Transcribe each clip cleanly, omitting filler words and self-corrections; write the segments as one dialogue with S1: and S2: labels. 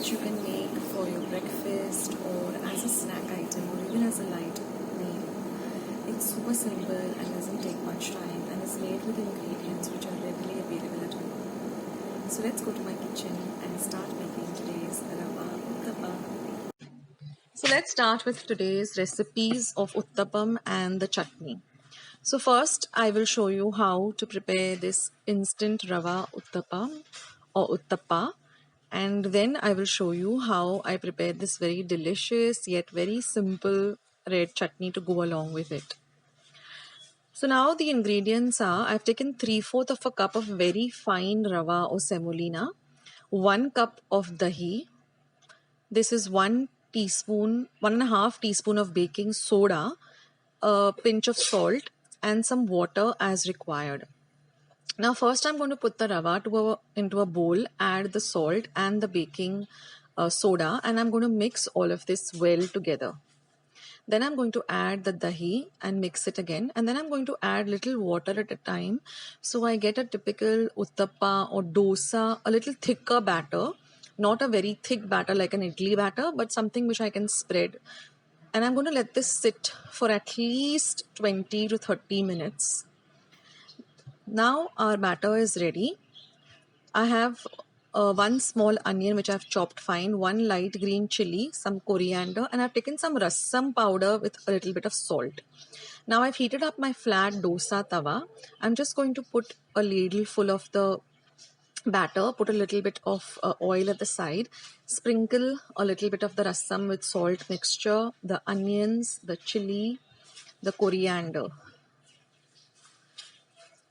S1: which you can make for your breakfast or as a snack item or even as a light meal. It's super simple and doesn't take much time and is made with ingredients which are readily available at home. So let's go to my kitchen and start making today's Rava Uttapam. So let's start with today's recipes of Uttapam and the chutney. So first I will show you how to prepare this instant Rava Uttapam or Uthappa, and then I will show you how I prepare this very delicious yet very simple red chutney to go along with it. So now the ingredients are, I've taken 3/4 of a cup of very fine rava or semolina, 1 cup of dahi. This is 1.5 teaspoon of baking soda, a pinch of salt, and some water as required. Now first I'm going to put the rava into a bowl, add the salt and the baking soda, and I'm going to mix all of this well together. Then I'm going to add the dahi and mix it again, and then I'm going to add little water at a time so I get a typical uttappa or dosa, a little thicker batter, not a very thick batter like an idli batter, but something which I can spread. And I'm going to let this sit for at least 20 to 30 minutes. Now our batter is ready. I have 1 small onion which I've chopped fine, 1 light green chilli, some coriander, and I've taken some rasam powder with a little bit of salt. Now I've heated up my flat dosa tawa. I'm just going to put a ladle full of the batter, put a little bit of oil at the side, sprinkle a little bit of the rasam with salt mixture, the onions, the chilli, the coriander,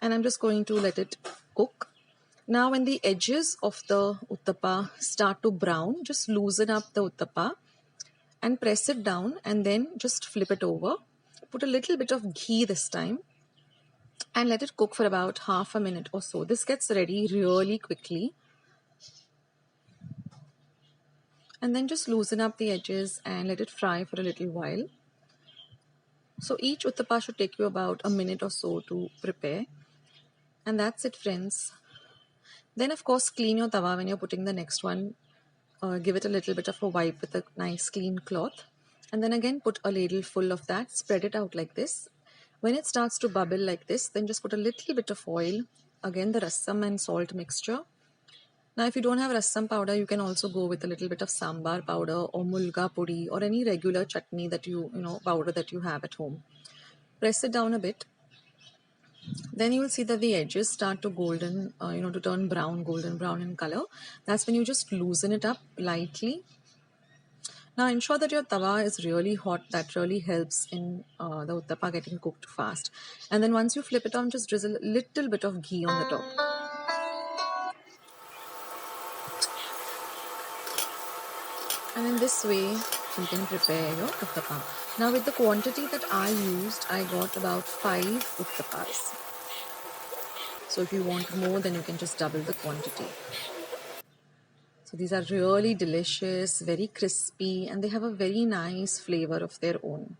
S1: and I'm just going to let it cook. Now when the edges of the uttappa start to brown, just loosen up the uttappa and press it down, and then just flip it over. Put a little bit of ghee this time and let it cook for about half a minute or so. This gets ready really quickly. And then just loosen up the edges and let it fry for a little while. So each uttappa should take you about a minute or so to prepare. And that's it, friends. Then of course clean your tawa when you're putting the next one. Give it a little bit of a wipe with a nice clean cloth, and then again put a ladle full of that, spread it out like this. When it starts to bubble like this, then just put a little bit of oil, again the rasam and salt mixture. Now if you don't have rasam powder, you can also go with a little bit of sambhar powder or mulga pudi or any regular chutney that you powder that you have at home. Press it down a bit. Then you will see that the edges start to golden, to turn brown, golden brown in color. That's when you just loosen it up lightly. Now ensure that your tawa is really hot. That really helps in the uttappa getting cooked fast. And then once you flip it on, just drizzle a little bit of ghee on the top. And in this way, you can prepare your uttappa. Now with the quantity that I used, I got about 5 uttappas. So if you want more, then you can just double the quantity. So these are really delicious, very crispy, and they have a very nice flavor of their own.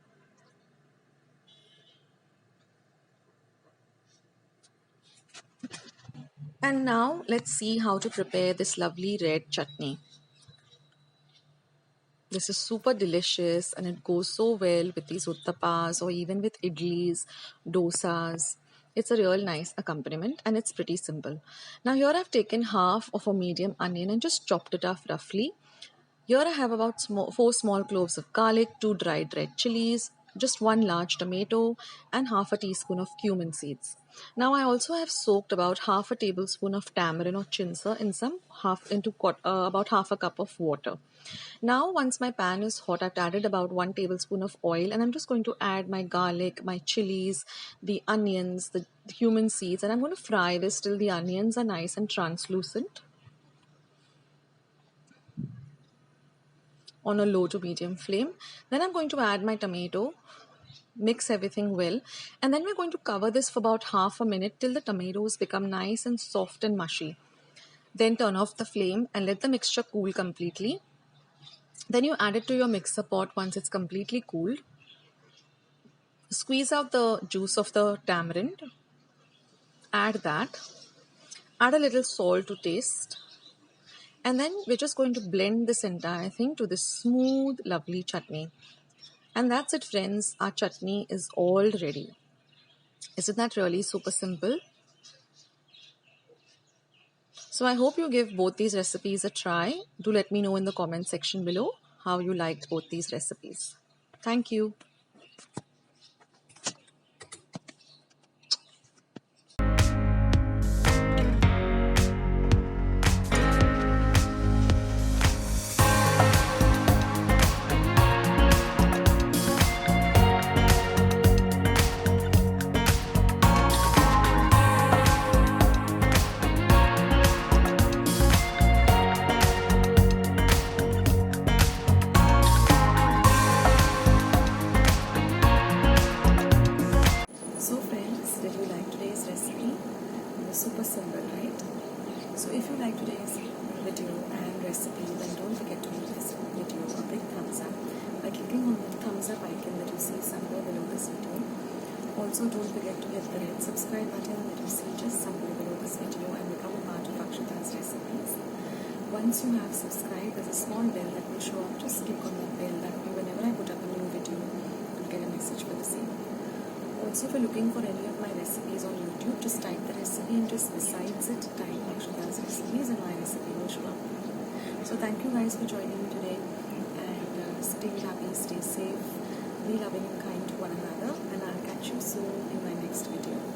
S1: And now let's see how to prepare this lovely red chutney. This is super delicious and it goes so well with these uttappas or even with idlis, dosas. It's a real nice accompaniment and it's pretty simple. Now here I've taken half of a medium onion and just chopped it off roughly. Here I have about 4 small cloves of garlic, 2 dried red chilies, just 1 large tomato, and half a teaspoon of cumin seeds. Now I also have soaked about half a tablespoon of tamarind or chinsa in about half a cup of water. Now once my pan is hot, I've added about 1 tablespoon of oil, and I'm just going to add my garlic, my chilies, the onions, the cumin seeds, and I'm going to fry this till the onions are nice and translucent on a low to medium flame. Then I'm going to add my tomato, mix everything well, and then we're going to cover this for about half a minute till the tomatoes become nice and soft and mushy. Then turn off the flame and let the mixture cool completely. Then you add it to your mixer pot once it's completely cooled. Squeeze out the juice of the tamarind. Add that. Add a little salt to taste. And then we're just going to blend this entire thing to this smooth, lovely chutney. And that's it, friends. Our chutney is all ready. Isn't that really super simple? So I hope you give both these recipes a try. Do let me know in the comment section below how you liked both these recipes. Thank you. So friends, did you like today's recipe? It was super simple, right? So if you like today's video and recipe, then don't forget to give this video a big thumbs up by clicking on the thumbs up icon that you see somewhere below this video. Also, don't forget to hit the red subscribe button that you see just somewhere below this video and become a part of Akshata's recipes. Once you have subscribed, there's a small bell that will show up. Just click on that bell. That way, whenever I put up a new video, you'll get a message for the same. Also, if you're looking for any of my recipes on YouTube, just type the recipe and just besides it, type Akshata's recipes and my recipe will show up. So thank you guys for joining me today, and stay happy, stay safe, be loving and kind to one another, and I'll catch you soon in my next video.